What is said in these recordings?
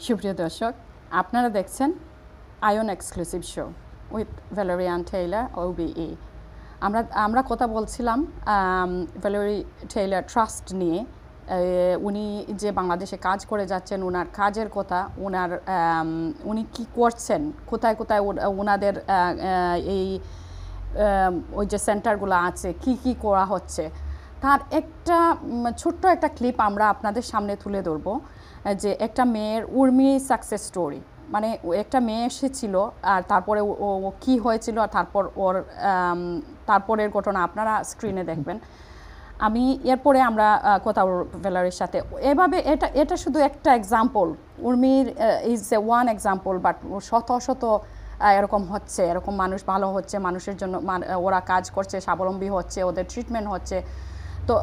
সুপ্রিয় দর্শক, আপনারা দেখছেন iON exclusive show with Valerie and Taylor OBE। আমরা কথা বলছিলাম ভ্যালেরি টেইলার ট্রাস্ট নিয়ে। উনি যে বাংলাদেশে কাজ করে যাচ্ছেন, ওনার কাজের কথা, উনি কি করছেন, কোথায় কোথায় ওনাদের এই ওই যে সেন্টারগুলো আছে, কি করা হচ্ছে, তার একটা ছোট্ট একটা ক্লিপ আমরা আপনাদের সামনে তুলে ধরবো। যে একটা মেয়ের উর্মি সাকসেস স্টোরি, মানে একটা মেয়ে এসেছিল আর তারপরে ও কী হয়েছিল, আর তারপরের ঘটনা আপনারা স্ক্রিনে দেখবেন। আমি এরপরে আমরা কথা ভ্যালারির সাথে এভাবে, এটা শুধু একটা এক্সাম্পল, উর্মির is a one example, but শত শত এরকম হচ্ছে, এরকম মানুষ ভালো হচ্ছে, মানুষের জন্য ওরা কাজ করছে, স্বাবলম্বী হচ্ছে, ওদের ট্রিটমেন্ট হচ্ছে। তো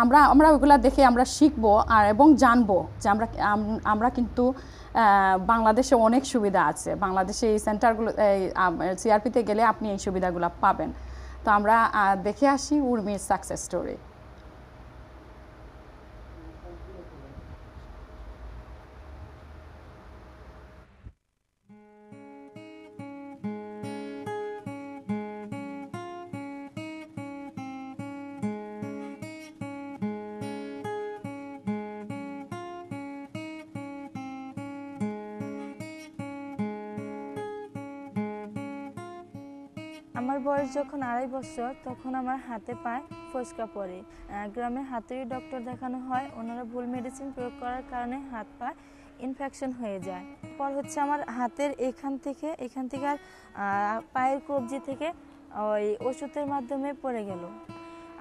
আমরা ওইগুলো দেখে আমরা শিখবো আর এবং জানবো যে আমরা কিন্তু বাংলাদেশে অনেক সুবিধা আছে। বাংলাদেশে এই সেন্টারগুলো, সিআরপিতে গেলে আপনি এই সুবিধাগুলো পাবেন। তো আমরা দেখে আসি উর্মির সাকসেস স্টোরি। আমার বয়স যখন 2.5 বছর, তখন আমার হাতে পায়ে ফোসকা পড়ে। গ্রামে হাতুড়ি ডক্টর দেখানো হয়, ওনারা ভুল মেডিসিন প্রয়োগ করার কারণে হাত পা ইনফেকশন হয়ে যায়। পর হচ্ছে আমার হাতের এখান থেকে আর পায়ের কবজি থেকে ওই ওষুধের মাধ্যমে পড়ে গেল।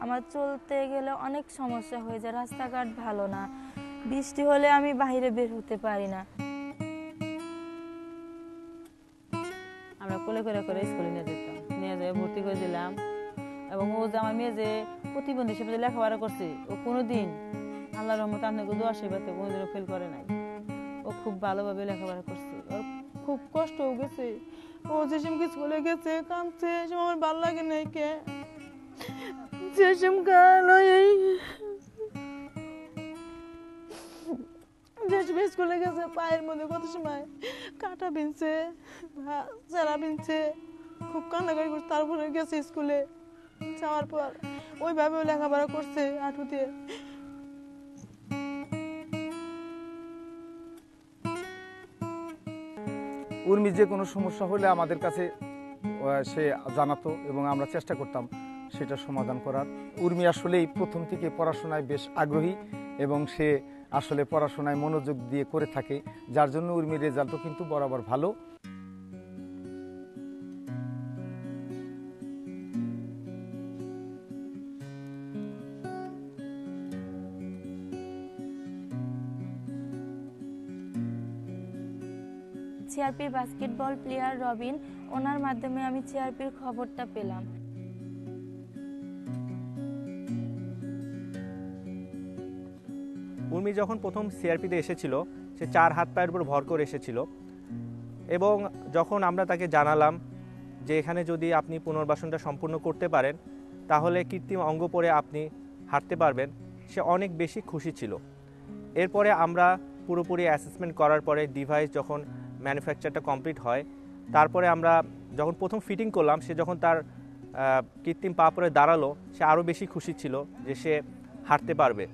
আমার চলতে গেলে অনেক সমস্যা হয়ে যায়, রাস্তাঘাট ভালো না, বৃষ্টি হলে আমি বাইরে বের হতে পারি না। আমরা কোলে করে স্কুলে নিয়ে যেতাম, নিয়ে যেয়ে ভর্তি করে দিলাম। এবং ও যে আমার মেয়ে যে প্রতিবন্ধী হিসেবে লেখাপড়া করছে, ও কোনোদিন আল্লাহর রহমতে আপনাকে দোয়া আশীর্বাদে কোনোদিনও ফেল করে নাই। ও খুব ভালোভাবে লেখাপড়া করছে, ওর খুব কষ্টও গেছে। ও যেসব স্কুলে গেছে কাঁদছে, সেসব আমার ভালো লাগে নাই। কে যেসব স্কুলে গেছে, পায়ের মধ্যে কত সময় কাঁটা বিনছে, চেরা বিনছে, খুব কান্নাকাটি করছে। তারপরে গেছে স্কুলে, যাওয়ার পর ওইভাবে লেখাপড়া করছে হাঁটু দিয়ে। উর্মি যে কোনো সমস্যা হলে আমাদের কাছে সে জানাতো এবং আমরা চেষ্টা করতাম সেটা সমাধান করার। উর্মি আসলেই প্রথম থেকে পড়াশোনায় বেশ আগ্রহী এবং সে আসলে পড়াশোনায় মনোযোগ দিয়ে করে থাকে, যার জন্য উর্মির রেজাল্টও কিন্তু বরাবর ভালো। সিআরপির বাস্কেটবল প্লেয়ার রবিন, ওনার মাধ্যমে আমি সিআরপির খবরটা পেলাম। উর্মি যখন প্রথম সিআরপিতে এসেছিল, সে 4 হাত পায়ের উপর ভর করে এসেছিল। এবং যখন আমরা তাকে জানালাম যে এখানে যদি আপনি পুনর্বাসনটা সম্পূর্ণ করতে পারেন, তাহলে কৃত্রিম অঙ্গ পরে আপনি হাঁটতে পারবেন, সে অনেক বেশি খুশি ছিল। এরপরে আমরা পুরোপুরি অ্যাসেসমেন্ট করার পরে ডিভাইস যখন ম্যানুফ্যাকচারটা কমপ্লিট হয়, তারপরে আমরা যখন প্রথম ফিটিং করলাম, সে যখন তার কৃত্রিম পা পরে দাঁড়ালো, সে আরও বেশি খুশি ছিল যে সে হাঁটতে পারবে।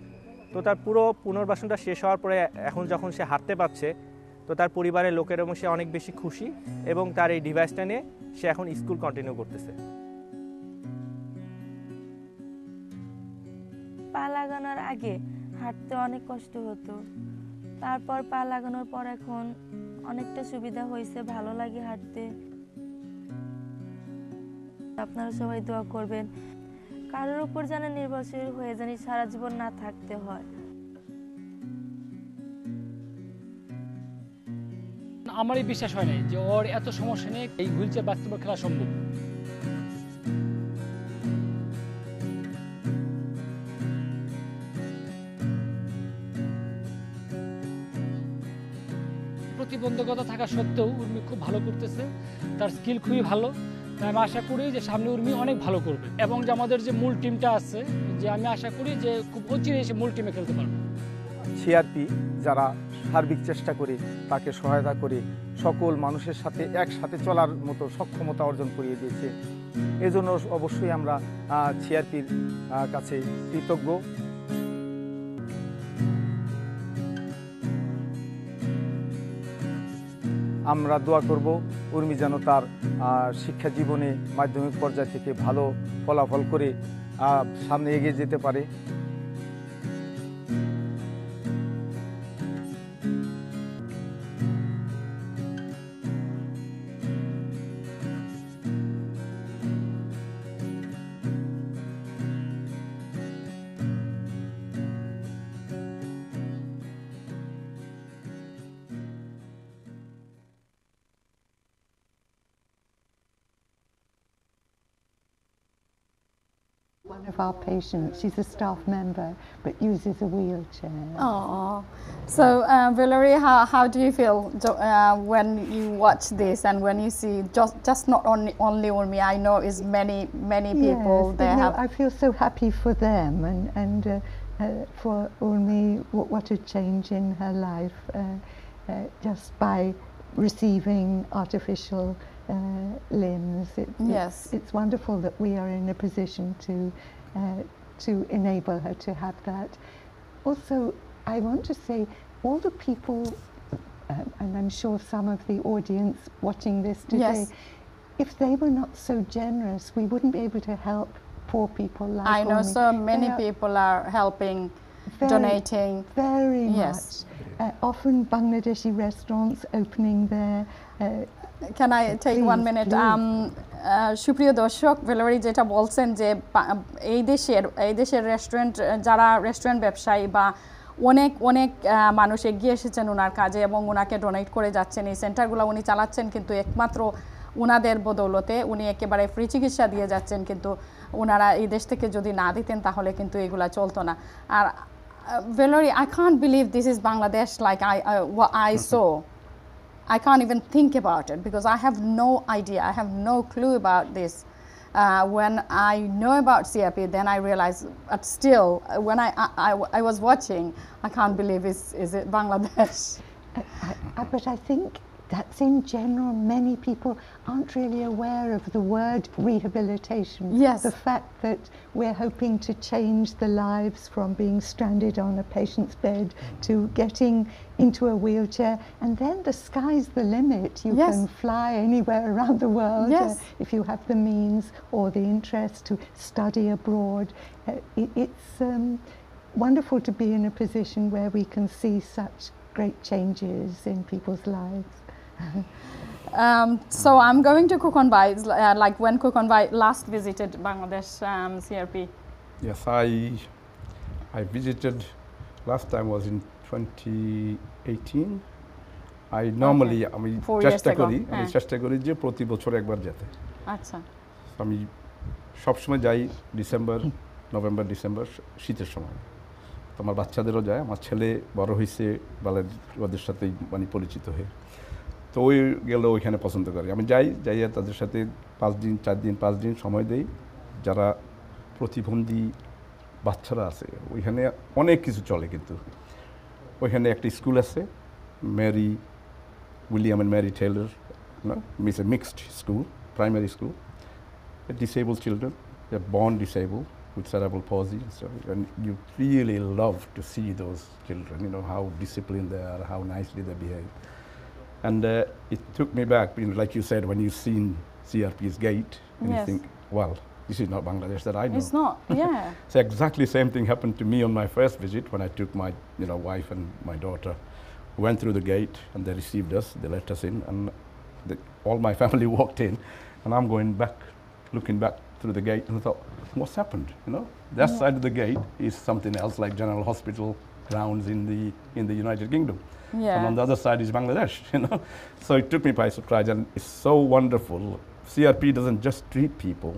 তো তার পুরো পুনর্বাসনটা শেষ হওয়ার পরে এখন যখন সে হাঁটতে পারছে, তো তার পরিবারের লোকের এবং সে অনেক বেশি খুশি এবং তার এই ডিভাইসটা নিয়ে সে এখন স্কুল কন্টিনিউ করতেছে। পা লাগানোর আগে হাঁটতে অনেক কষ্ট হতো, তারপর পা লাগানোর পর এখন অনেকটা সুবিধা হয়েছে, ভালো লাগে হাঁটতে। আপনারা সবাই দোয়া করবেন, কারোর উপর যেন নির্ভরশীল হয়ে জানি সারা জীবন না থাকতে হয়। আমারই বিশ্বাস হয় নাই যে ওর এত সমস্যা নিয়ে এই হুইল চেয়ার বাস্কেটবল খেলা সম্ভব। প্রতিবন্ধকতা থাকা সত্ত্বেও উর্মি খুব ভালো করতেছে, তার স্কিল খুবই ভালো। আমি আশা করি যে সামনে উর্মি অনেক ভালো করবে এবং যে আমাদের যে মূল টিমটা আছে, যে আমি আশা করি যে খুব অচিরেই সে মূল টিমে খেলতে পারবে। সিআরপি যারা সার্বিক চেষ্টা করে তাকে সহায়তা করে সকল মানুষের সাথে একসাথে চলার মতো সক্ষমতা অর্জন করিয়ে দিয়েছে। এজন্য অবশ্যই আমরা সিআরপির কাছে কৃতজ্ঞ। আমরা দোয়া করব উর্মি যেন তার শিক্ষা জীবনে মাধ্যমিক পর্যায় থেকে ভালো ফলাফল করে সামনে এগিয়ে যেতে পারে। One of our patients, she's a staff member, but uses a wheelchair. Oh, so Valerie, how do you feel when you watch this and when you see just not only Urmi? I know is many people Yes, they no, have. I feel so happy for them and for Urmi, what a change in her life just by receiving artificial limbs. Yes. It's wonderful that we are in a position to enable her to have that. Also, I want to say all the people, and I'm sure some of the audience watching this today, Yes. if they were not so generous, we wouldn't be able to help poor people like I know Urmi. so many They are people are helping, very- donating. Very Yes. much. Often Bangladeshi restaurants opening there. Can I take Please, 1 minute? please. সুপ্রিয় দর্শক, Valerie যেটা বলছেন যে এই দেশের restaurant, যারা restaurant ব্যবসায়ী বা অনেক মানুষ এগিয়ে এসেছেন ওনার কাজে এবং ওনাকে ডোনেট করে যাচ্ছেন। এই সেন্টারগুলো উনি চালাচ্ছেন কিন্তু একমাত্র ওনাদের বদৌলতে। উনি একেবারে ফ্রি চিকিৎসা দিয়ে যাচ্ছেন, কিন্তু ওনারা এই দেশ থেকে যদি না দিতেন তাহলে কিন্তু এগুলা চলতো না। আর Valerie, I can't believe this is Bangladesh like what I saw. I can't even think about it because I have no idea. I have no clue about this. When I know about CRP, then I realize. But still, when I was watching, I can't believe is it Bangladesh. But I think that's in general, many people aren't really aware of the word rehabilitation. Yes. The fact that we're hoping to change the lives from being stranded on a patient's bed to getting into a wheelchair, and then the sky's the limit. You Yes. can fly anywhere around the world Yes. if you have the means or the interest to study abroad. It's wonderful to be in a position where we can see such great changes in people's lives. So I'm going to Kokonbai, like when Kokonbai last visited Bangladesh CRP. Yes, I visited, last time was in 2018. I normally, আমি 4 years চেষ্টা ago, করি হ্যাঁ। চেষ্টা করি যে প্রতি বছর একবার যেতে। আচ্ছা। আমি সবসময় যাই ডিসেম্বর, নভেম্বর, ডিসেম্বর, শীতের সময়। তো আমার বাচ্চাদেরও যায়, আমার ছেলে বড় হয়েছে ওদের সাথেই মানে পরিচিত হয়ে। তো ওই গেলে ওইখানে পছন্দ করে। আমি যাইয়া তাদের সাথে 5 দিন 4 দিন 5 দিন সময় দেই। যারা প্রতিবন্ধী বাচ্চারা আছে ওইখানে অনেক কিছু চলে, কিন্তু ওইখানে একটা স্কুল আছে, Mary William and Mary Taylor, miss a mixed school, primary school, disabled children, they're born disabled with cerebral palsy and stuff, and you really love to see those children, you know, how disciplined they are, how nicely they behave. And it took me back, like you said, when you've seen CRP's gate, and Yes. you think, well, this is not Bangladesh that I know. It's not, yeah. So exactly the same thing happened to me on my first visit when I took my wife and my daughter. We went through the gate and they received us, they let us in, and all my family walked in, and I'm going back, looking back through the gate, and I thought, what's happened? That side of the gate is something else, like General Hospital grounds in the United Kingdom. Yeah. And on the other side is Bangladesh, So it took me by surprise, and it's so wonderful. CRP doesn't just treat people,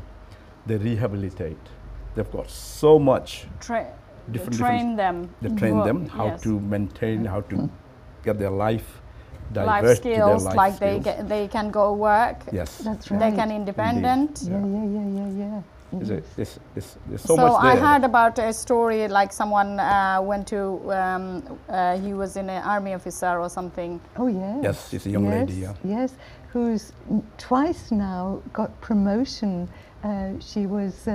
they rehabilitate. They've got so much Train them. They train them how Yes. to maintain, how to get their life Life divert to their skills, life like skills. they can go work. Yes. That's yeah. right. They can independent. Yeah. There's so So much there. I heard about a story like someone went to, he was in an army officer or something. Oh yes. Yes, she's a young yes, lady, yeah. Yes, who's twice now got promotion. She was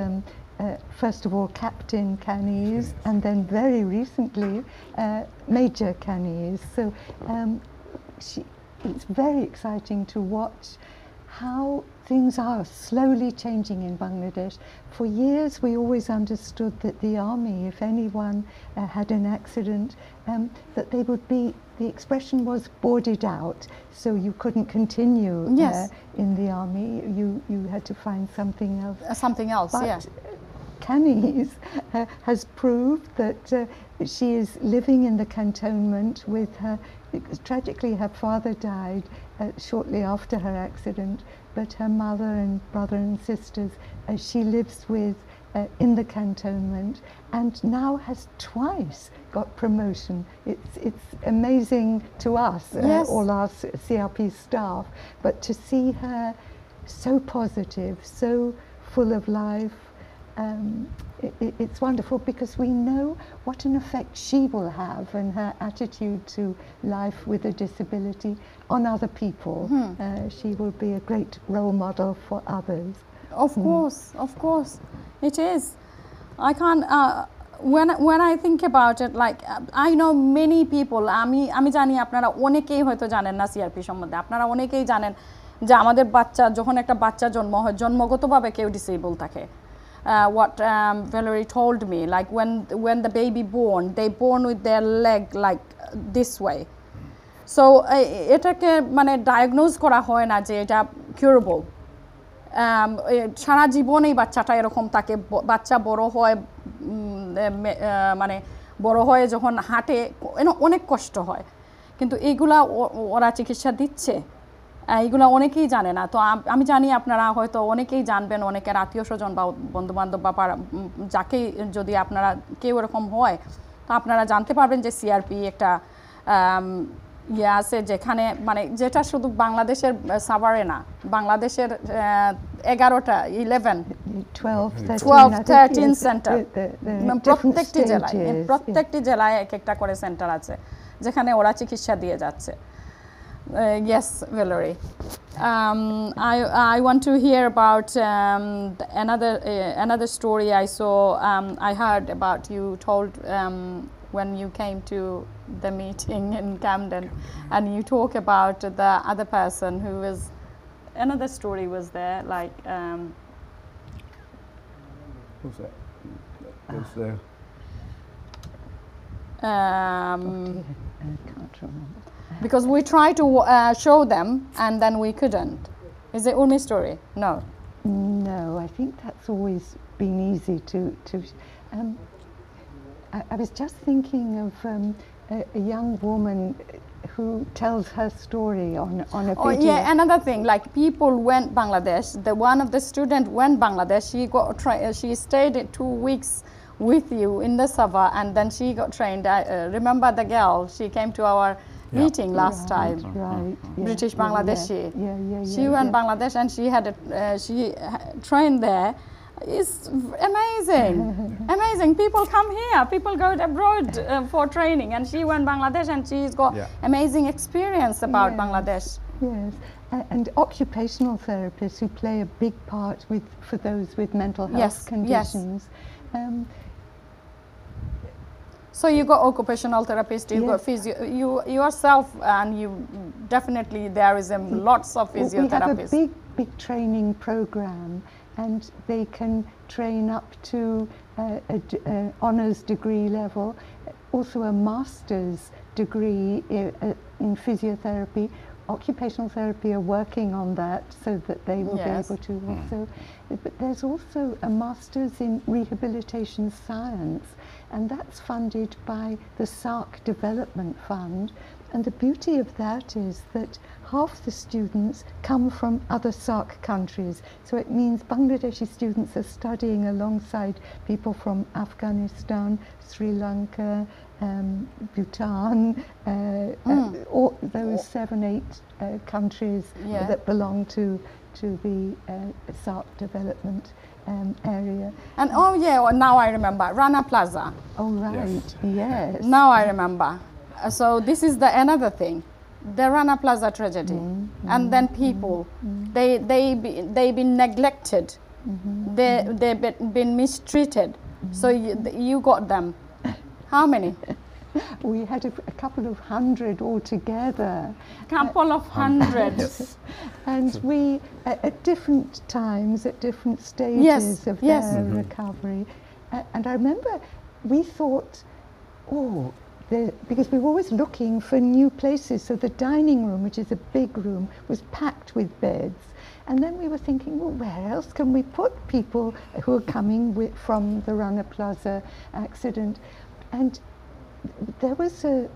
first of all captain Canis, and then very recently Major Canis. So it's very exciting to watch how things are slowly changing in Bangladesh. For years we always understood that the army, if anyone had an accident, that they would be, the expression was boarded out, so you couldn't continue Yes. in the army. You had to find something else. Something else, But yeah. Canis has proved that she is living in the cantonment with her. Tragically, her father died shortly after her accident, but her mother and brother and sisters she lives with in the cantonment, and now has twice got promotion. It's amazing to us, Yes. all our CRP staff, but to see her so positive, so full of life. It's wonderful because we know what an effect she will have and her attitude to life with a disability on other people. She will be a great role model for others. Of course, it is. I can't. When I think about it, like I know many people. আমি জানি আপনারা অনেকেই হয়তো জানেন না CRP সম্বন্ধে। আপনারা অনেকেই জানেন যে আমাদের বাচ্চা যখন একটা বাচ্চা জন্ম হয় জন্মগতভাবে কেউ ডিসেবল থাকে। What Valerie told me, like when the baby born, they born with their leg like this way. So এটাকে মানে ডায়াগনোজ করা হয় না যে এটা কিউরেবল। সারা জীবন এই বাচ্চাটা এরকম তাকে বাচ্চা বড় হয় মানে বড় হয়ে যখন হাঁটে অনেক কষ্ট হয়, কিন্তু এইগুলা ওরা চিকিৎসা দিচ্ছে, এইগুলো অনেকেই জানে না। তো আমি জানি আপনারা হয়তো অনেকেই জানবেন, অনেকের আত্মীয় স্বজন বা বন্ধুবান্ধব বা যাকেই যদি আপনারা কেউ এরকম হয় তো আপনারা জানতে পারবেন যে সিআরপি একটা ইয়ে আছে যেখানে মানে যেটা শুধু বাংলাদেশের সাভারে না, বাংলাদেশের 11টা 12-13 সেন্টার প্রত্যেকটি জেলায় এক একটা করে সেন্টার আছে যেখানে ওরা চিকিৎসা দিয়ে যাচ্ছে। Yes, Valerie. I want to hear about another story I saw. I heard about you told when you came to the meeting in Camden, and you talk about the other person who was. Another story was there, like. Who's that? Who's there? I can't remember. Because we tried to show them and then we couldn't. Is it Urmi's story? No. No, I think that's always been easy to I was just thinking of a young woman who tells her story on a video. Oh yeah, another thing, like people went Bangladesh. One of the students went Bangladesh. She stayed 2 weeks with you in the Sabah, and then she got trained. Remember the girl? She came to our meeting last time. Right. British Bangladeshi. Yeah. She went Bangladesh and she had she trained there. It's amazing, amazing. People come here. People go abroad for training, and she went Bangladesh and she's got amazing experience about Bangladesh. Yes, and occupational therapists who play a big part for those with mental health conditions. So you got occupational therapist, you got physio, you yourself, and you definitely there is lots of physiotherapists. We have a big training program, and they can train up to an honours degree level, also a master's degree in physiotherapy. Occupational therapy are working on that so that they will be able to also. But there's also a master's in rehabilitation science, and that's funded by the SARC Development Fund, And the beauty of that is that half the students come from other SAARC countries. So it means Bangladeshi students are studying alongside people from Afghanistan, Sri Lanka, Bhutan, all those 7-8 countries that belong to the SAARC development area. And oh yeah, now I remember, Rana Plaza. Oh right, yes. Now I remember. So this is the another thing, the Rana Plaza tragedy, and then people, they been neglected, they've been mistreated. So you got them. How many? We had a couple of hundred altogether. Couple of hundred. Yes. And we, at different times, at different stages of their recovery. And I remember we thought, because we were always looking for new places. So the dining room, which is a big room, was packed with beds. And then we were thinking, well, where else can we put people who are coming from the Rana Plaza accident? And there was a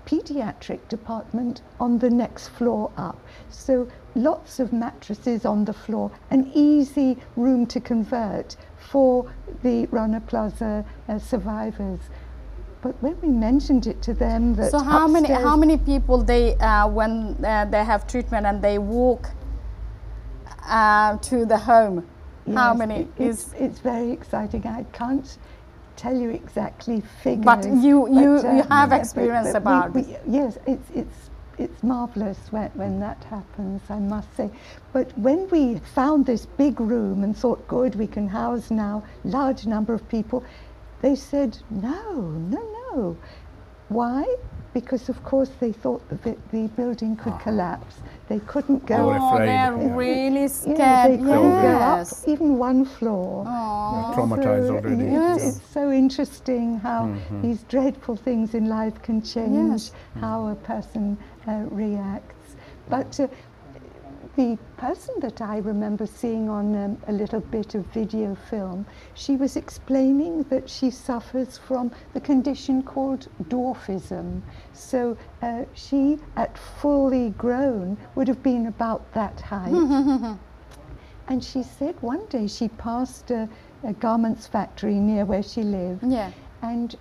pediatric department on the next floor up. So lots of mattresses on the floor, an easy room to convert for the Rana Plaza survivors. But when we mentioned it to them that so how many people they when they have treatment and they walk to the home, how many it's very exciting. I can't tell you exactly figures, but you have experience about it. Yes, it's marvelous when that happens, I must say. But when we found this big room and thought, good, we can house now large number of people, they said, no. Why? Because, of course, they thought that the building could collapse. They couldn't go. They're really scared. They couldn't go up even one floor. They're traumatized already. It's so interesting how these dreadful things in life can change how a person reacts. But the person that I remember seeing on a little bit of video film, she was explaining that she suffers from the condition called dwarfism. So she, at fully grown, would have been about that height. And she said one day she passed a garments factory near where she lived, and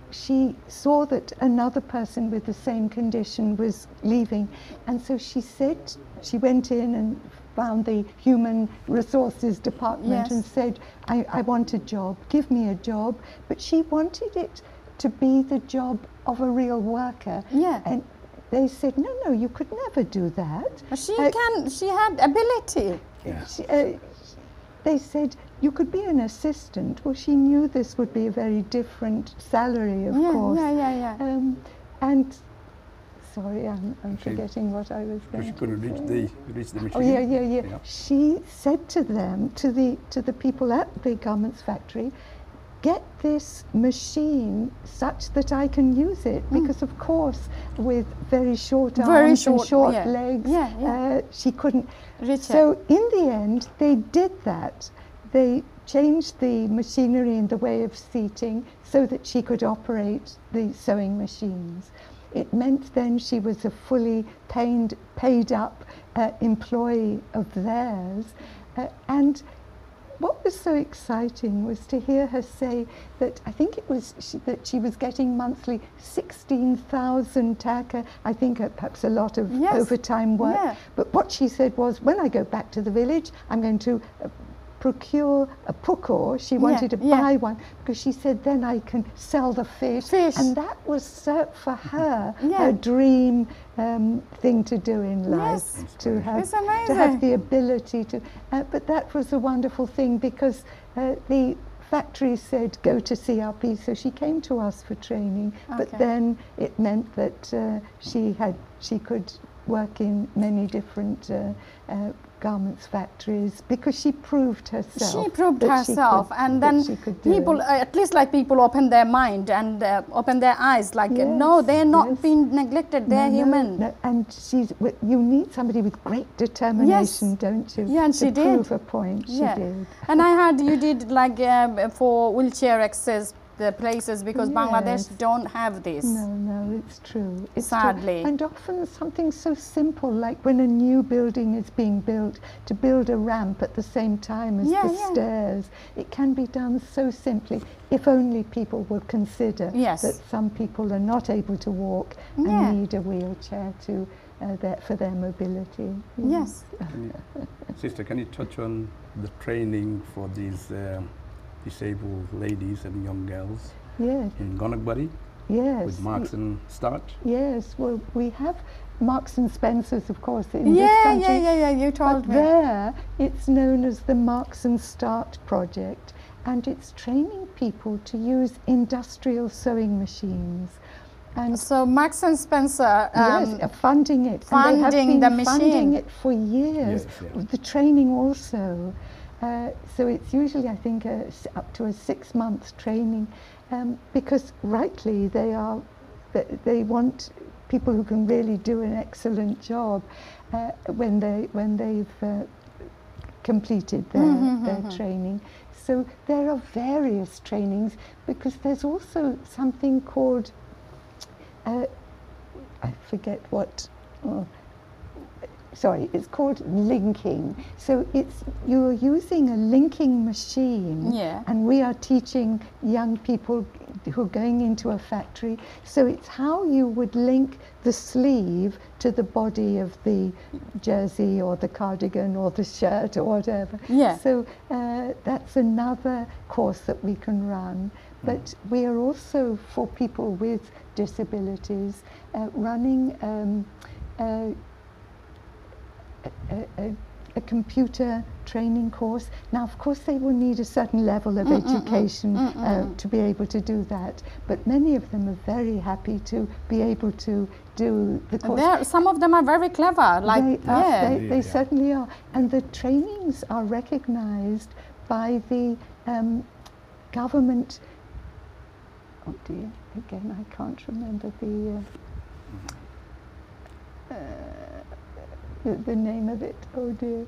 she saw that another person with the same condition was leaving, and so she said, she went in and found the human resources department and said, I want a job, give me a job. But she wanted it to be the job of a real worker. And they said, no, you could never do that. She had ability. They said, you could be an assistant. Well, she knew this would be a very different salary, of course. And sorry, I'm forgetting what I was going to say. She couldn't reach the machine. Oh, yeah. She said to them, to the people at the garments factory, get this machine such that I can use it, because of course with very short arms and short legs, she couldn't reach it. In the end they did that. They changed the machinery in the way of seating so that she could operate the sewing machines. It meant then she was a fully paid up employee of theirs, and what was so exciting was to hear her say that I think it was that she was getting monthly 16,000 taka, I think perhaps a lot of overtime work. But what she said was, when I go back to the village, I'm going to procure a pukor. She wanted to buy one because she said then I can sell the fish. And that was for her a dream thing to do in life, to have the ability to. But that was a wonderful thing because the factory said go to CRP, so she came to us for training. But then it meant that she could work in many different garments factories because she proved herself. She proved herself, and then people, at least like people open their mind and open their eyes, like no, they're not being neglected, they're human. No. And you need somebody with great determination, don't you? Yeah, and she did. Prove a point. She did. And I heard you did like for wheelchair access the places because Yes. Bangladesh don't have this. No, it's true. It's Sadly. true. And often something so simple like when a new building is being built, to build a ramp at the same time as the stairs, it can be done so simply if only people will consider Yes. that some people are not able to walk and need a wheelchair to for their mobility. Yes. Sister, can you touch on the training for these disabled ladies and young girls Yes. in Gonakbari Yes. with Marks and Start? Yes. Well, we have Marks and Spencers, of course, in this Yeah, country. yeah. You told But me. there, it's known as the Marks and Start project, and it's training people to use industrial sewing machines. And So Marks and Spencer. funding it. funding and they have been the funding machine. it for years. Yes, yeah. The training also. So it's usually, I think, up to a 6-month training, because rightly they want people who can really do an excellent job when they've completed their training. So there are various trainings, because there's also something called I forget what. Sorry, it's called linking. So you're using a linking machine, and we are teaching young people who are going into a factory. So it's how you would link the sleeve to the body of the jersey or the cardigan or the shirt or whatever. Yeah. So that's another course that we can run. But we are also, for people with disabilities, running a computer training course. Now, of course, they will need a certain level of education to be able to do that, but many of them are very happy to be able to do the course. Some of them are very clever. Like they certainly are, and the trainings are recognized by the government. Oh dear, again I can't remember the name of it. Oh dear.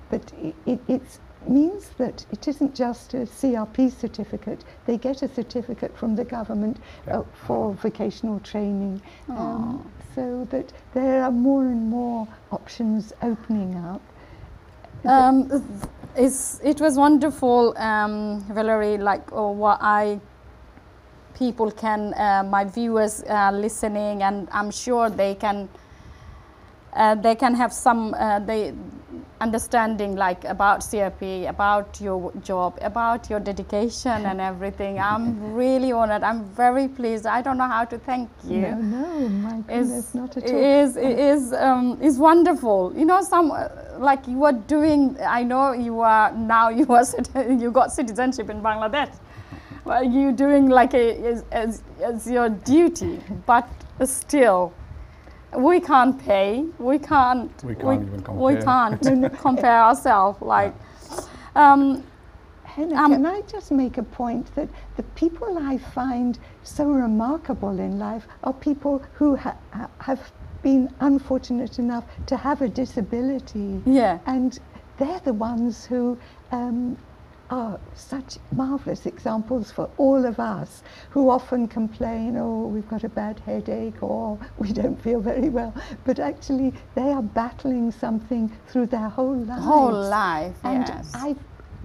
But it means that it isn't just a CRP certificate. They get a certificate from the government for vocational training, so that there are more and more options opening up. It was wonderful, Valerie, like what people can, my viewers listening, and I'm sure they can have some understanding like about CRP, about your job, about your dedication and everything. I'm really honored. I'm very pleased. I don't know how to thank you. No, my goodness, not at all. Is wonderful. You know, like you are doing. I know you are now. You got citizenship in Bangladesh. Well, you're doing like as your duty, but still. We can't pay. We can't even compare. We can't compare ourselves. Like, Henna, can I just make a point that the people I find so remarkable in life are people who have been unfortunate enough to have a disability. Yeah. And they're the ones who are such marvellous examples for all of us who often complain, oh, we've got a bad headache or we don't feel very well. But actually they are battling something through their whole life. Whole life, and yes.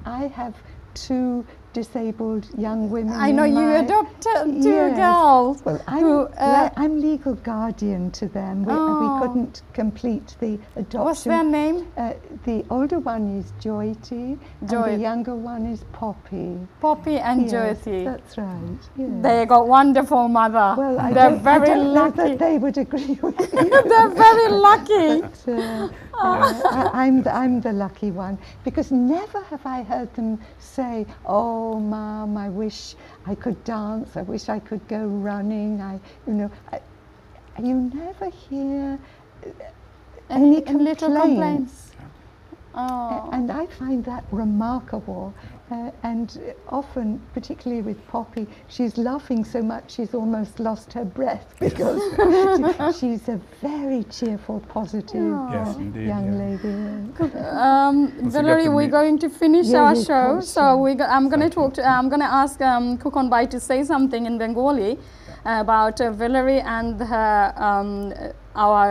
I have 2 disabled young women. I know you adopted 2 girls. Well, I'm legal guardian to them. We couldn't complete the adoption. What's their name? The older one is Joyti, and the younger one is Poppy. Poppy and Yes, Joyti. that's right. Yes. They got wonderful mother. Well, they're very I don't lucky. know that they would agree with you. They're very lucky. But, I'm the lucky one, because never have I heard them say, oh, Mum, I wish I could dance, I wish I could go running. You never hear any little complaints. And I find that remarkable. And often, particularly with Poppy, she's laughing so much she's almost lost her breath because she's a very cheerful, positive Yes, indeed, young yeah. lady. Valerie, to we're meet- going to finish Yeah, our yeah, of show, course, so yeah. I'm going to Thank talk. I'm going to ask Khokon Bhai to say something in Bengali about Valerie and her, our,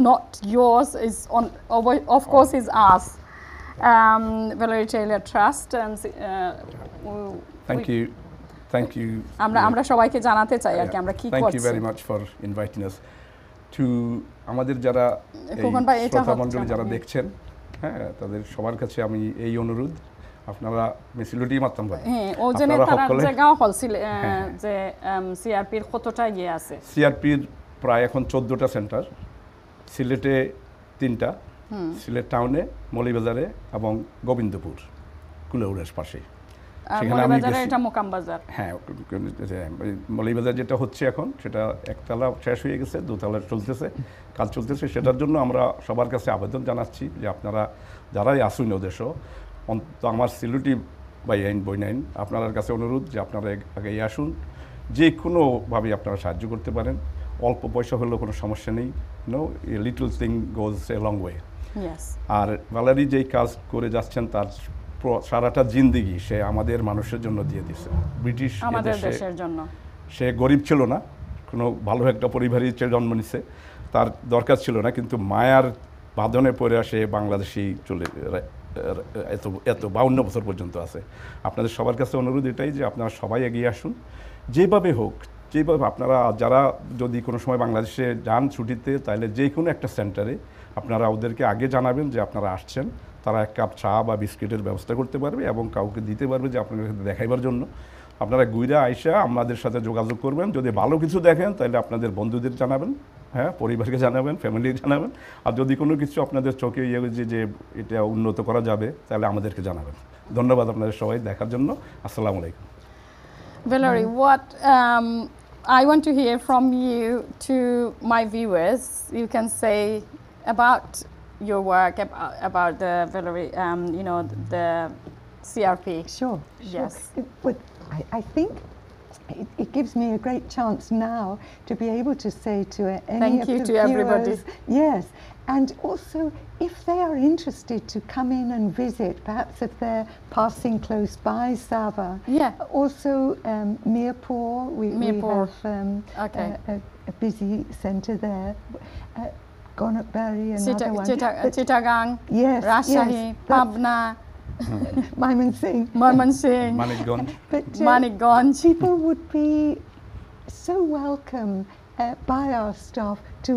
not yours, is on. Of course, is us. Valerie Taylor Trust, and Thank you. Thank you. আমরা সবাইকে জানাতে চাই আর কি আমরা কি Thank you করছি। very much for inviting us to আমাদের যারা খোকন ভাই, এটা শ্রোতা হচ্ছে মণ্ডলী যারা আমাদের। দেখছেন, হ্যাঁ, তাদের সবার কাছে আমি এই অনুরোধ, আপনারা মিছিলটি মারতাম পারেন। হ্যাঁ, ও জেনে আপনারা তারা সকলে জায়গা হলছিল হ্যাঁ। যে সিআরপির কতটা ইয়ে আছে। সিআরপির প্রায় এখন 14টা সেন্টার, সিলেটে 3টা, সিলেট টাউনে, মৌলভীবাজারে এবং গোবিন্দপুর কুলাউড়ার পাশে। সেখানে আমি মৌলভীবাজারে গেছি। এটা মোকাম বাজার। হ্যাঁ, মৌলভীবাজার যেটা হচ্ছে এখন, সেটা একতলা শেষ হয়ে গেছে, 2তলা চলতেছে, কাজ চলতেছে। সেটার জন্য আমরা সবার কাছে আবেদন জানাচ্ছি যে আপনারা যারাই আসুন ওদেশ, অন্তত আমার সিলেটি বাইন বইনাইন আপনার কাছে অনুরোধ যে আপনারা আগে আসুন, যে কোনোভাবে আপনারা সাহায্য করতে পারেন। অল্প পয়সা হলেও কোনো সমস্যা নেই, no, a little thing goes a long way. Yes. আর ভ্যালেরি যেই কাজ করে যাচ্ছেন তার সারাটা জিন্দেগি সে আমাদের মানুষের জন্য দিয়ে দিয়েছে। ব্রিটিশ আমাদের এদেশে দেশের জন্য। সে গরিব ছিল না, কোনো ভালো একটা পরিবারই জন্ম নিছে, তার দরকার ছিল না, কিন্তু মায়ার বাঁধনে পড়ে সে বাংলাদেশি চলে এত 52 বছর পর্যন্ত আছে। আপনাদের সবার কাছে অনুরোধ এটাই যে আপনারা সবাই এগিয়ে আসুন, যেভাবে হোক, যেভাবে আপনারা যারা যদি কোনো সময় বাংলাদেশে যান ছুটিতে, তাহলে যে কোনো একটা সেন্টারে আপনারা ওদেরকে আগে জানাবেন যে আপনারা আসছেন, তারা এক কাপ চা বা বিস্কিটের ব্যবস্থা করতে পারবে এবং কাউকে দিতে পারবে যে আপনাদের সাথে দেখাইবার জন্য। আপনারা গুইরা আইসা আমাদের সাথে যোগাযোগ করবেন, যদি ভালো কিছু দেখেন তাহলে আপনাদের বন্ধুদের জানাবেন, হ্যাঁ, পরিবারকে জানাবেন, ফ্যামিলি জানাবেন, আর যদি কোনো কিছু আপনাদের চোখে ইয়ে যে এটা উন্নত করা যাবে তাহলে আমাদেরকে জানাবেন। ধন্যবাদ আপনাদের সবাই দেখার জন্য। আসসালামু আলাইকুম। Valerie, what I want to hear from you to my viewers, you can say about your work, about the Valerie, the CRP. Sure. Yes. But I think it gives me a great chance now to be able to say to any Thank of you the to everybody. viewers, yes, and also if they are interested to come in and visit, perhaps if they're passing close by Sava. Yeah. Also, Mirpur, we Mirpur. have Okay. a busy centre there. Gonatberry, another one. But Chittagong, yes, Rajshahi, yes, that's- Pabna, Mymensingh. Mymensingh, Manikganj. But Manikganj. people would be so welcome by our staff to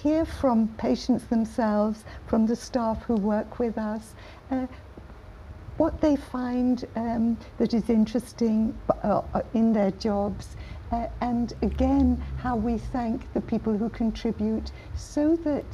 hear from patients themselves, from the staff who work with us, what they find that is interesting in their jobs, and again how we thank the people who contribute, so that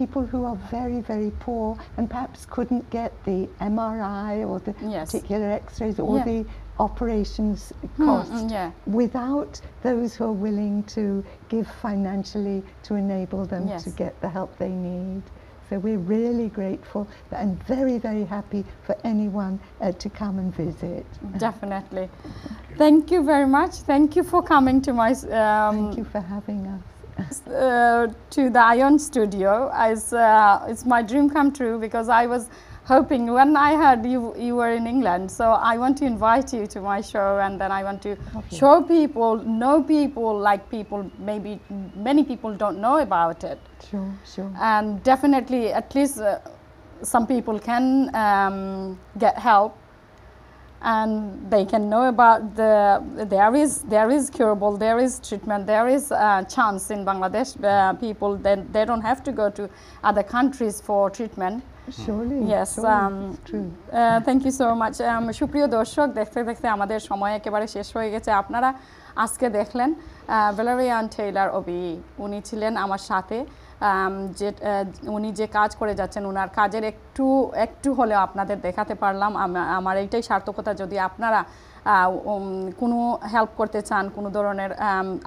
people who are very, very poor and perhaps couldn't get the MRI or the Yes. particular x-rays or Yeah. the operations costs, yeah. without those who are willing to give financially to enable them Yes. to get the help they need. So we're really grateful and very, very happy for anyone to come and visit. Definitely. Thank you very much. Thank you for coming to my Thank you for having us. to the iON studio. It's my dream come true, because I was hoping when I heard you were in England, so I want to invite you to my show, and then I want to show people, know people, like people maybe many people don't know about it, Sure, sure. and definitely at least some people can get help, and they can know about there is curable, there is treatment, there is chance in Bangladesh. People they don't have to go to other countries for treatment. Surely. Yes, surely, it's true. Thank you so much. সুপ্রিয় দর্শক, দেখতে দেখতে আমাদের সময় একেবারে শেষ হয়ে গেছে। আপনারা আজকে দেখলেন ভ্যালেরি টেইলর ওবি, উনি ছিলেন আমার সাথে। যে উনি যে কাজ করে যাচ্ছেন, ওনার কাজের একটু হলেও আপনাদের দেখাতে পারলাম। আমার এইটাই সার্থকতা, যদি আপনারা কোনো হেল্প করতে চান, কোনো ধরনের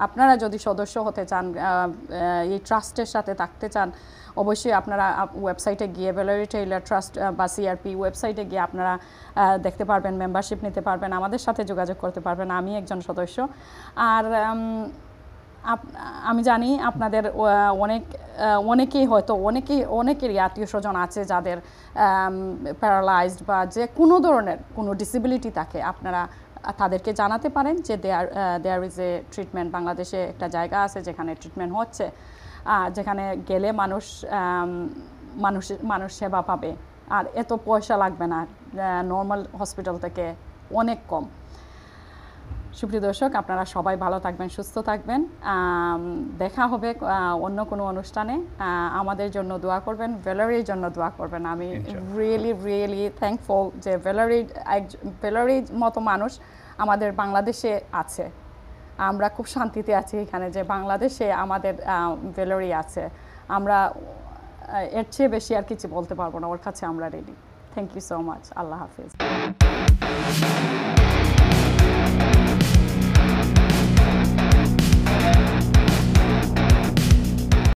আপনারা যদি সদস্য হতে চান, এই ট্রাস্টের সাথে থাকতে চান, অবশ্যই আপনারা ওয়েবসাইটে গিয়ে ভ্যালেরি টেইলার ট্রাস্ট বা সিআরপি ওয়েবসাইটে গিয়ে আপনারা দেখতে পারবেন, মেম্বারশিপ নিতে পারবেন, আমাদের সাথে যোগাযোগ করতে পারবেন। আমি একজন সদস্য। আর আমি জানি আপনাদের অনেকেই হয়তো অনেকেরই আত্মীয় স্বজন আছে যাদের প্যারালাইজড বা যে কোনো ধরনের কোনো ডিসেবিলিটি থাকে। আপনারা তাদেরকে জানাতে পারেন যে দেয়ার ইজ এ ট্রিটমেন্ট, বাংলাদেশে একটা জায়গা আছে যেখানে ট্রিটমেন্ট হচ্ছে, যেখানে গেলে মানুষ সেবা পাবে, আর এত পয়সা লাগবে না, নর্মাল হসপিটাল থেকে অনেক কম। সুপ্রিয় দর্শক, আপনারা সবাই ভালো থাকবেন, সুস্থ থাকবেন। দেখা হবে অন্য কোনো অনুষ্ঠানে। আমাদের জন্য দোয়া করবেন, ভ্যালেরির জন্য দোয়া করবেন। আমি রিয়েলি থ্যাঙ্কফুল যে ভ্যালেরির মতো মানুষ আমাদের বাংলাদেশে আছে। আমরা খুব শান্তিতে আছি এখানে যে বাংলাদেশে আমাদের ভ্যালেরি আছে। আমরা এর চেয়ে বেশি আর কিছু বলতে পারবো না, ওর কাছে আমরা ready. Thank you so much. আল্লাহ হাফিজ।